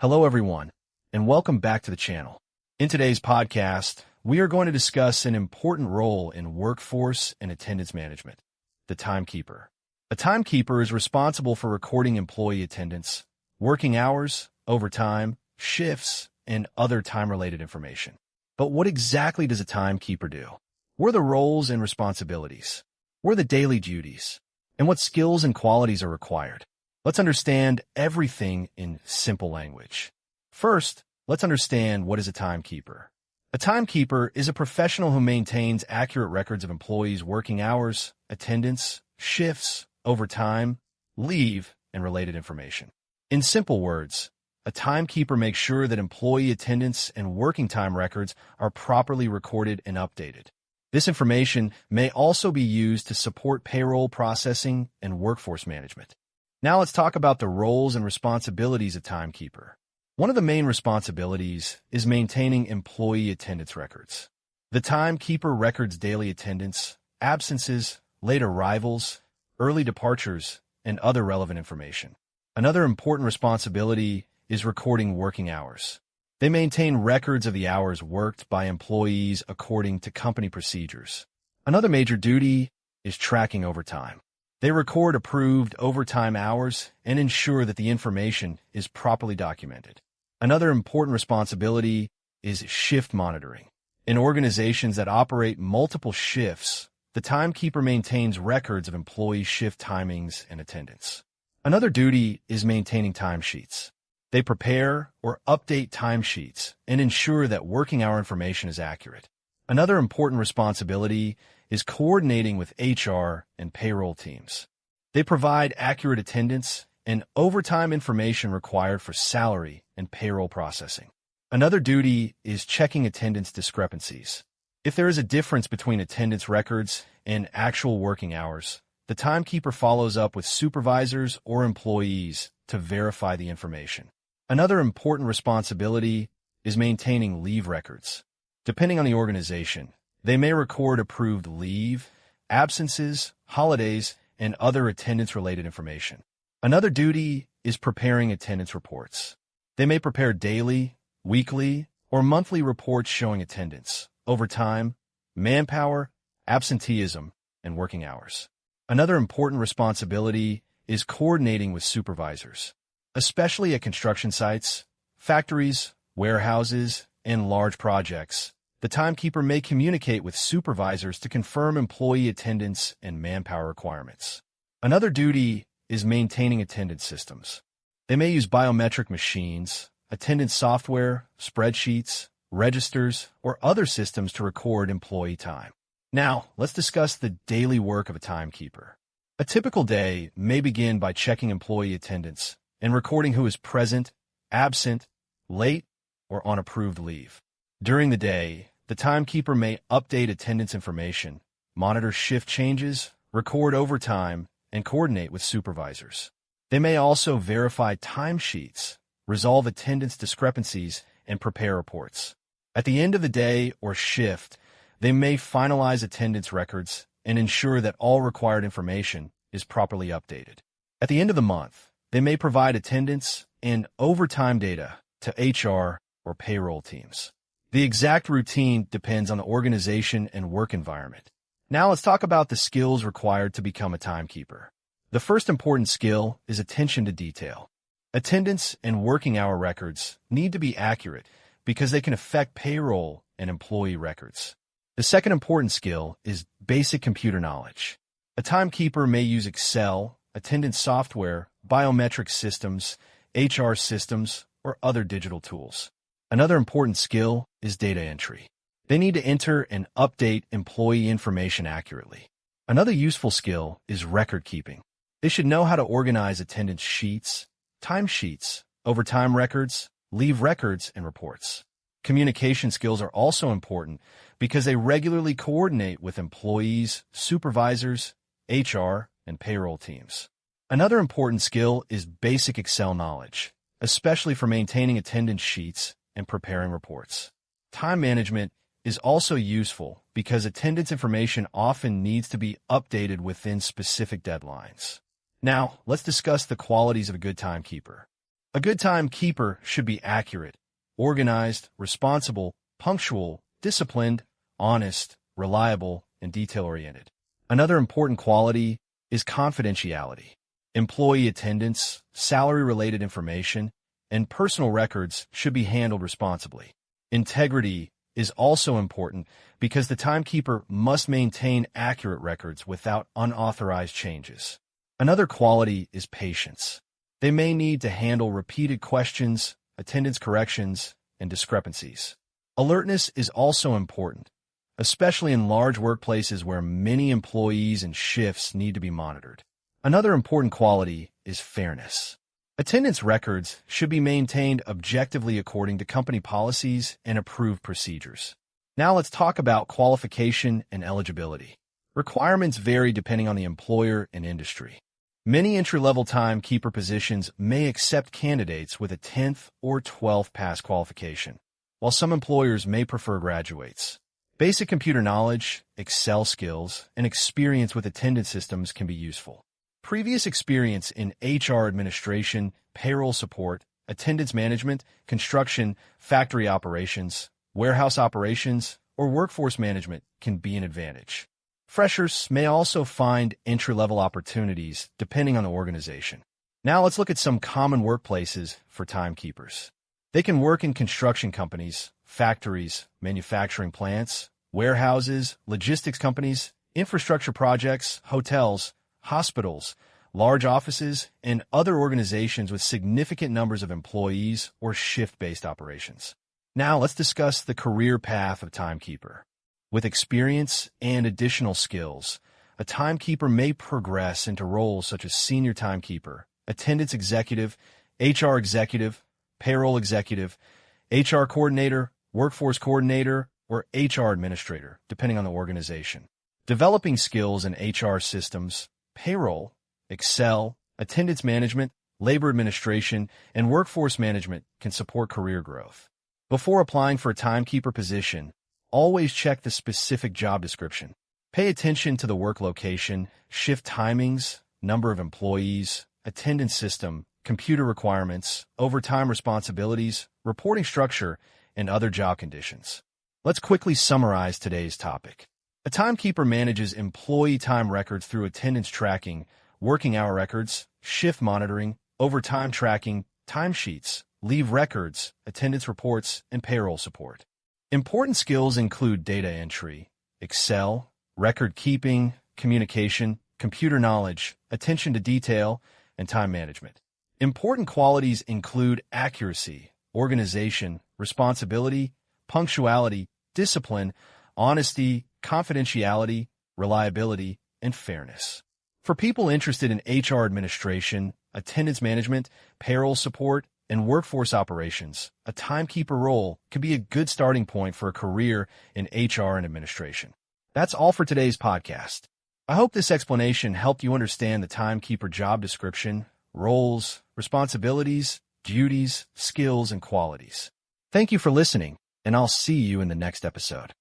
Hello, everyone, and welcome back to the channel. In today's podcast, we are going to discuss an important role in workforce and attendance management, the timekeeper. A timekeeper is responsible for recording employee attendance, working hours, overtime, shifts, and other time-related information. But what exactly does a timekeeper do? What are the roles and responsibilities? What are the daily duties? And what skills and qualities are required? Let's understand everything in simple language. First, let's understand what is a timekeeper. A timekeeper is a professional who maintains accurate records of employees' working hours, attendance, shifts, overtime, leave, and related information. In simple words, a timekeeper makes sure that employee attendance and working time records are properly recorded and updated. This information may also be used to support payroll processing and workforce management. Now let's talk about the roles and responsibilities of timekeeper. One of the main responsibilities is maintaining employee attendance records. The timekeeper records daily attendance, absences, late arrivals, early departures, and other relevant information. Another important responsibility is recording working hours. They maintain records of the hours worked by employees according to company procedures. Another major duty is tracking overtime. They record approved overtime hours and ensure that the information is properly documented. Another important responsibility is shift monitoring. In organizations that operate multiple shifts, the timekeeper maintains records of employee shift timings and attendance. Another duty is maintaining timesheets. They prepare or update timesheets and ensure that working hour information is accurate. Another important responsibility is coordinating with HR and payroll teams. They provide accurate attendance and overtime information required for salary and payroll processing. Another duty is checking attendance discrepancies. If there is a difference between attendance records and actual working hours, the timekeeper follows up with supervisors or employees to verify the information. Another important responsibility is maintaining leave records. Depending on the organization, they may record approved leave, absences, holidays, and other attendance-related information. Another duty is preparing attendance reports. They may prepare daily, weekly, or monthly reports showing attendance, overtime, manpower, absenteeism, and working hours. Another important responsibility is coordinating with supervisors, especially at construction sites, factories, warehouses, and large projects. The timekeeper may communicate with supervisors to confirm employee attendance and manpower requirements. Another duty is maintaining attendance systems. They may use biometric machines, attendance software, spreadsheets, registers, or other systems to record employee time. Now, let's discuss the daily work of a timekeeper. A typical day may begin by checking employee attendance and recording who is present, absent, late, or on approved leave. During the day, the timekeeper may update attendance information, monitor shift changes, record overtime, and coordinate with supervisors. They may also verify timesheets, resolve attendance discrepancies, and prepare reports. At the end of the day or shift, they may finalize attendance records and ensure that all required information is properly updated. At the end of the month, they may provide attendance and overtime data to HR or payroll teams. The exact routine depends on the organization and work environment. Now let's talk about the skills required to become a timekeeper. The first important skill is attention to detail. Attendance and working hour records need to be accurate because they can affect payroll and employee records. The second important skill is basic computer knowledge. A timekeeper may use Excel, attendance software, biometric systems, HR systems, or other digital tools. Another important skill is data entry. They need to enter and update employee information accurately. Another useful skill is record keeping. They should know how to organize attendance sheets, timesheets, overtime records, leave records, and reports. Communication skills are also important because they regularly coordinate with employees, supervisors, HR, and payroll teams. Another important skill is basic Excel knowledge, especially for maintaining attendance sheets and preparing reports. Time management is also useful because attendance information often needs to be updated within specific deadlines. Now, let's discuss the qualities of a good timekeeper. A good timekeeper should be accurate, organized, responsible, punctual, disciplined, honest, reliable, and detail-oriented. Another important quality is confidentiality. Employee attendance, salary-related information, and personal records should be handled responsibly. Integrity is also important because the timekeeper must maintain accurate records without unauthorized changes. Another quality is patience. They may need to handle repeated questions, attendance corrections, and discrepancies. Alertness is also important, especially in large workplaces where many employees and shifts need to be monitored. Another important quality is fairness. Attendance records should be maintained objectively according to company policies and approved procedures. Now let's talk about qualification and eligibility. Requirements vary depending on the employer and industry. Many entry-level timekeeper positions may accept candidates with a 10th or 12th pass qualification, while some employers may prefer graduates. Basic computer knowledge, Excel skills, and experience with attendance systems can be useful. Previous experience in HR administration, payroll support, attendance management, construction, factory operations, warehouse operations, or workforce management can be an advantage. Freshers may also find entry-level opportunities depending on the organization. Now let's look at some common workplaces for timekeepers. They can work in construction companies, factories, manufacturing plants, warehouses, logistics companies, infrastructure projects, hotels, hospitals, large offices, and other organizations with significant numbers of employees or shift-based operations. Now let's discuss the career path of timekeeper. With experience and additional skills, a timekeeper may progress into roles such as senior timekeeper, attendance executive, HR executive, payroll executive, HR coordinator, workforce coordinator, or HR administrator, depending on the organization. Developing skills in HR systems, payroll, Excel, attendance management, labor administration, and workforce management can support career growth. Before applying for a timekeeper position, always check the specific job description. Pay attention to the work location, shift timings, number of employees, attendance system, computer requirements, overtime responsibilities, reporting structure, and other job conditions. Let's quickly summarize today's topic. A timekeeper manages employee time records through attendance tracking, working hour records, shift monitoring, overtime tracking, timesheets, leave records, attendance reports, and payroll support. Important skills include data entry, Excel, record keeping, communication, computer knowledge, attention to detail, and time management. Important qualities include accuracy, organization, responsibility, punctuality, discipline, honesty, confidentiality, reliability, and fairness. For people interested in HR administration, attendance management, payroll support, and workforce operations, a timekeeper role can be a good starting point for a career in HR and administration. That's all for today's podcast. I hope this explanation helped you understand the timekeeper job description, roles, responsibilities, duties, skills, and qualities. Thank you for listening, and I'll see you in the next episode.